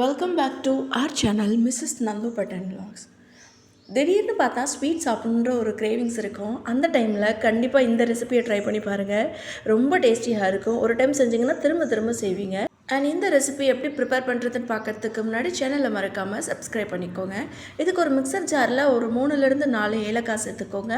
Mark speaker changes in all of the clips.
Speaker 1: Welcome back to our channel Mrs Nandu Pattan vlogs. திடீர்னு பார்த்தா sweet சாப்பிட்ணுன்ற ஒரு கிரேவிங்ஸ் இருக்கும். அந்த டைமில் கண்டிப்பாக இந்த ரெசிபியை ட்ரை பண்ணி பாருங்கள். ரொம்ப டேஸ்டியாக இருக்கும். ஒரு டைம் செஞ்சிங்கன்னா திரும்ப திரும்ப செய்வீங்க. அண்ட் இந்த ரெசிபி எப்படி ப்ரிப்பேர் பண்ணுறதுன்னு பார்க்கறதுக்கு முன்னாடி சேனலை மறக்காமல் சப்ஸ்கிரைப் பண்ணிக்கோங்க. இதுக்கு ஒரு மிக்சர் ஜாரில் ஒரு 3-4 ஏலக்காய் சேர்த்துக்கோங்க.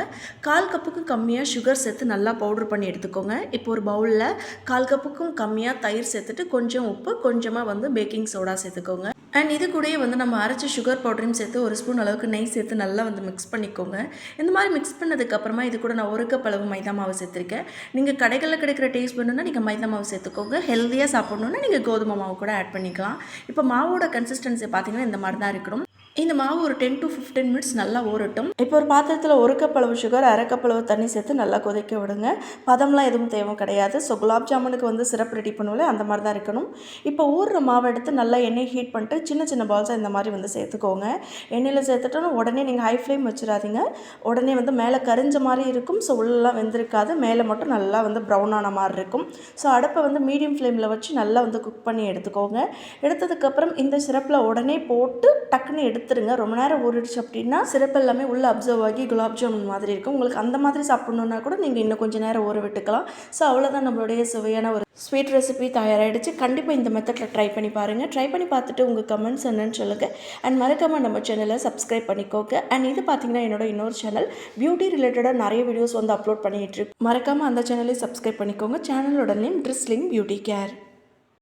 Speaker 1: 1/4 கப்புக்கும் கம்மியாக சுகர் சேர்த்து நல்லா பவுட்ரு பண்ணி எடுத்துக்கோங்க. இப்போ ஒரு பவுலில் 1/4 கப்புக்கும் கம்மியாக தயிர் சேர்த்துட்டு கொஞ்சம் உப்பு, கொஞ்சமாக பேக்கிங் சோடா சேர்த்துக்கோங்க. அண்ட் இது கூடயே நம்ம அரைச்ச சுகர் பவுடரையும் சேர்த்து ஒரு ஸ்பூன் அளவுக்கு நெய் சேர்த்து நல்லா மிக்ஸ் பண்ணிக்கோங்க. இந்த மாதிரி மிக்ஸ் பண்ணதுக்கப்புறமா இது கூட நான் 1 கப் அளவு மைதா மாவு சேர்த்துருக்கேன். நீங்கள் கடைகளில் கிடைக்கிற டேஸ்ட் வேணுன்னா நீங்கள் மைதா மாவு சேர்த்துக்கோங்க. ஹெல்த்தியாக சாப்பிட்ணுன்னா நீங்கள் கோதுமை மாவு கூட ஆட் பண்ணிக்கலாம். இப்போ மாவோட கன்சிஸ்டன்சி பார்த்தீங்கன்னா இந்த மாதிரி தான் இருக்கணும். இந்த மாவு ஒரு 10 to 15 மினிட்ஸ் நல்லா ஊறட்டும். இப்போ ஒரு பாத்திரத்தில் 1 கப் அளவு சுகர், 1/2 கப் அளவு தண்ணி சேர்த்து நல்லா கொதிக்க விடுங்க. பதம்லாம் எதுவும் தேவை கிடையாது. ஸோ குலாப் ஜாமுனுக்கு சிரப் ரெடி பண்ணுவோம்ல அந்த மாதிரி தான் இருக்கணும். இப்போ ஊறுற மாவை எடுத்து நல்லா எண்ணெய் ஹீட் பண்ணிட்டு சின்ன சின்ன பால்ஸாக இந்த மாதிரி சேர்த்துக்கோங்க. எண்ணெயில் சேர்த்துட்டோன்னா உடனே நீங்கள் ஹை ஃப்ளேம் வச்சிடாதீங்க. உடனே மேலே கரிஞ்ச மாதிரி இருக்கும். ஸோ உள்ளெலாம் வெந்திருக்காது. மேலே மட்டும் நல்லா ப்ரௌன் ஆன மாதிரி இருக்கும். ஸோ அடுப்பை மீடியம் ஃப்ளேமில் வச்சு நல்லா குக் பண்ணி எடுத்துக்கோங்க. எடுத்ததுக்கப்புறம் இந்த சிரப்பில் உடனே போட்டு டக்குன்னு எடுத்துருங்க. ரொம்ப நேரம் ஊறிடுச்சு அப்படின்னா சிரப் எல்லாமே உள்ளே அப்சர்வ் ஆகி குலாப் ஜாமுன் மாதிரி இருக்கும். உங்களுக்கு அந்த மாதிரி சாப்பிட்ணுன்னா கூட நீங்கள் இன்னும் கொஞ்சம் நேரம் ஊற விட்டுக்கலாம். ஸோ அவ்வளோதான், நம்மளுடைய சுவையான ஒரு ஸ்வீட் ரெசிபி தயாராகிடுச்சு. கண்டிப்பாக இந்த மெத்தடில் ட்ரை பண்ணி பாருங்கள். ட்ரை பண்ணி பார்த்துட்டு உங்கள் கமெண்ட்ஸ் என்னன்னு சொல்லுங்கள். அண்ட் மறக்காமல் நம்ம சேனலை சப்ஸ்கிரைப் பண்ணிக்கோங்க. அண்ட் இது பார்த்தீங்கன்னா என்னோட இன்னொரு சேனல் பியூட்டி ரிலேட்டடாக நிறைய வீடியோஸ் அப்லோட் பண்ணிகிட்டு இருக்கு. மறக்காமல் அந்த சேனலையும் சப்ஸ்கிரைப் பண்ணிக்கோங்க. சேனலோட நேம் ட்ரிஸ்லிங் பியூட்டி கேர்.